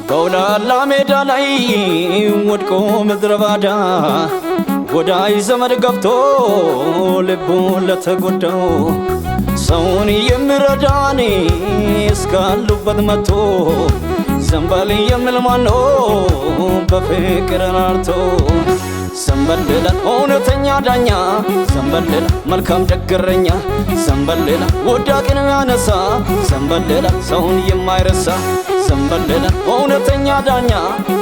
በውላላ ሜዳ ላይ ወድቆ ምድረ ባዳ ወዳይ ዘመድ ገብቶ ልቡን ለተጎዳው ሰውን የሚረዳኔ እስካሉበት መጥቶ ዘንበል የሚል ማነው በፍቅር ናርቶ ዘንበልላ እውነተኛ ዳኛ ዘንበልላ መልካም ደግረኛ ዘንበልላ ወዳቂን ያነሳ ዘንበልላ ሰውን የማይረሳ ዘንበልላ እውነተኛ ዳኛ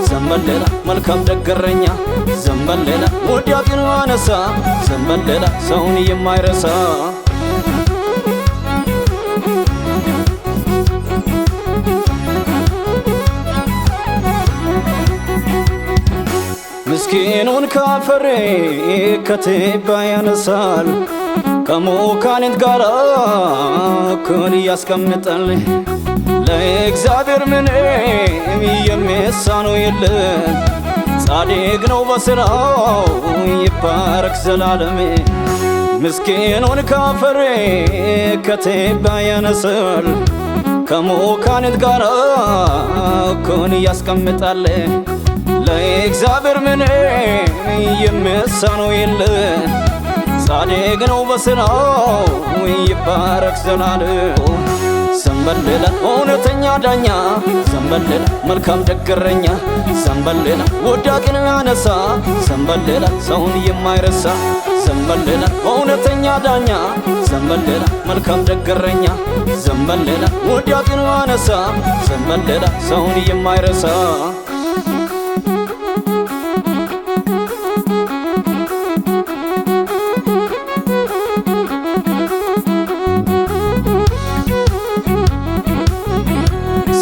ዘንበልላ መልካም ደግረኛ ዘንበልላ ወዳቂን ያነሳ ዘንበልላ ሰውን የማይረሳ ምስኪኑን ካፈሬ ከትባ ያነሳል ከሞካኒት ጋር እኩል ያስቀምጣል ለእግዚአብሔር ምንም የሚሳነው የለም ጻድቅ ነው በሥራው ይባረክ ዘላለም ምስኪኑን ካፈሬ ከትባ ያነሳል ከሞካኒት ጋር እኩል ያስቀምጣል ለእግዚአብሔር ምንም የሚሳነው የለም ጻድቅ ነው በሥራው ይባረክ ዘላለም ዘንበልላ እውነተኛ ዳኛ ዘንበልላ መልካም ደግረኛ ዘንበልላ ወዳቂን ያነሳ ዘንበልላ ሰውን የማይረሳ ዘንበልላ እውነተኛ ዳኛ ዘንበልላ መልካም ደግረኛ ዘንበልላ ወዳቂን ያነሳ ዘንበልላ ሰውን የማይረሳ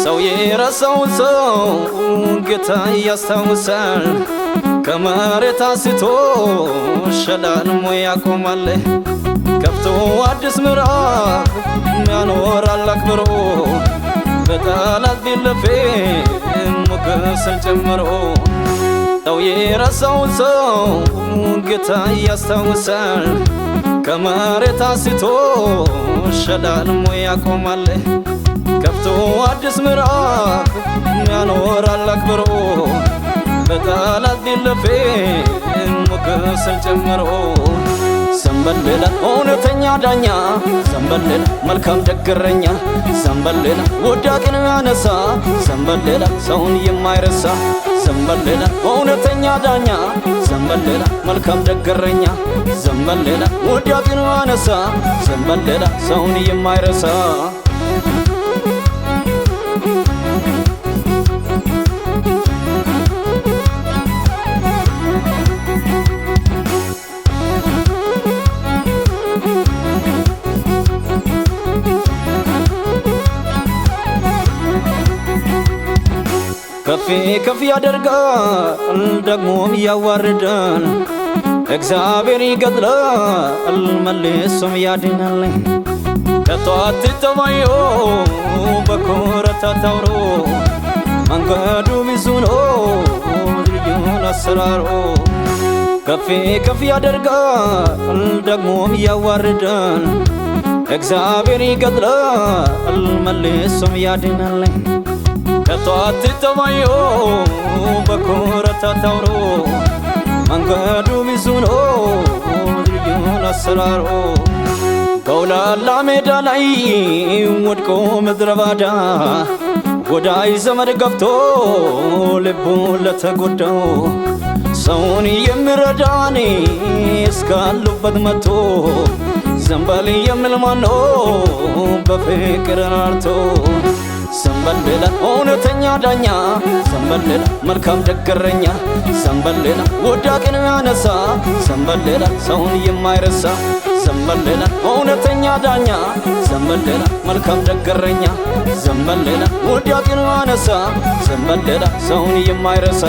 ሰው የረሳውን ሰው ጌታ ያስታውሳል ከመሬት አንስቶ ሸላልሞ ያቆማል ከፍቶ አዲስ ምዕራፍ ያኖራል አክብሮ በጠላት ቢለፌ ሞገስን ጨምሮ ሰው የረሳውን ሰው ጌታ ያስታውሳል ከመሬት አንስቶ ሸላልሞ ያቆማል ከፍቶ አዲስ ምዕራፍ ያኖራል አክብሮ በጠላት ቢለፌ ሞገስን ጨምሮ ዘንበልላ እውነተኛ ዳኛ ዘንበልላ መልካም ደግረኛ ዘንበልላ ወዳቂን ያነሳ ዘንበልላ ሰውን የማይረሳ ዘንበልላ እውነተኛ ዳኛ ዘንበልላ መልካም ደግረኛ ዘንበልላ ወዳቂን ያነሳ ዘንበልላ ሰውን የማይረሳ ከፍ ከፍ ያደርጋል ደግሞም ያዋርዳል እግዚአብሔር ይገድላል መልሶም ያድናል ከቶ አትጠባዩ በኮረታ ታውሮ መንገዱ ብዙ ነው ልዩን አሰራሩ ከፍ ከፍ ያደርጋል ደግሞም ያዋርዳል እግዚአብሔር ይገድላል መልሶም ያድናል ከቶ አትጠባዩ በኮረታ ታውሮ መንገዱ ብዙ ነው ልዩን አሰራሩ በውላላ ሜዳ ላይ ወድቆ ምድረ ባዳ ወዳይ ዘመድ ገብቶ ልቡን ለተጎዳው ሰውን የሚረዳኔ እስካሉበት መጥቶ ዘንበል የሚል ማነው በፍቅር ናርቶ ዘንበልላ እውነተኛ ዳኛ ዘንበልላ መልካም ደግረኛ ዘንበልላ ወዳቂን ያነሳ ዘንበልላ ሰውን የማይረሳ ዘንበልላ እውነተኛ ዳኛ ዘንበልላ መልካም ደግረኛ ዘንበልላ ወዳቂን ያነሳ ዘንበልላ ሰውን የማይረሳ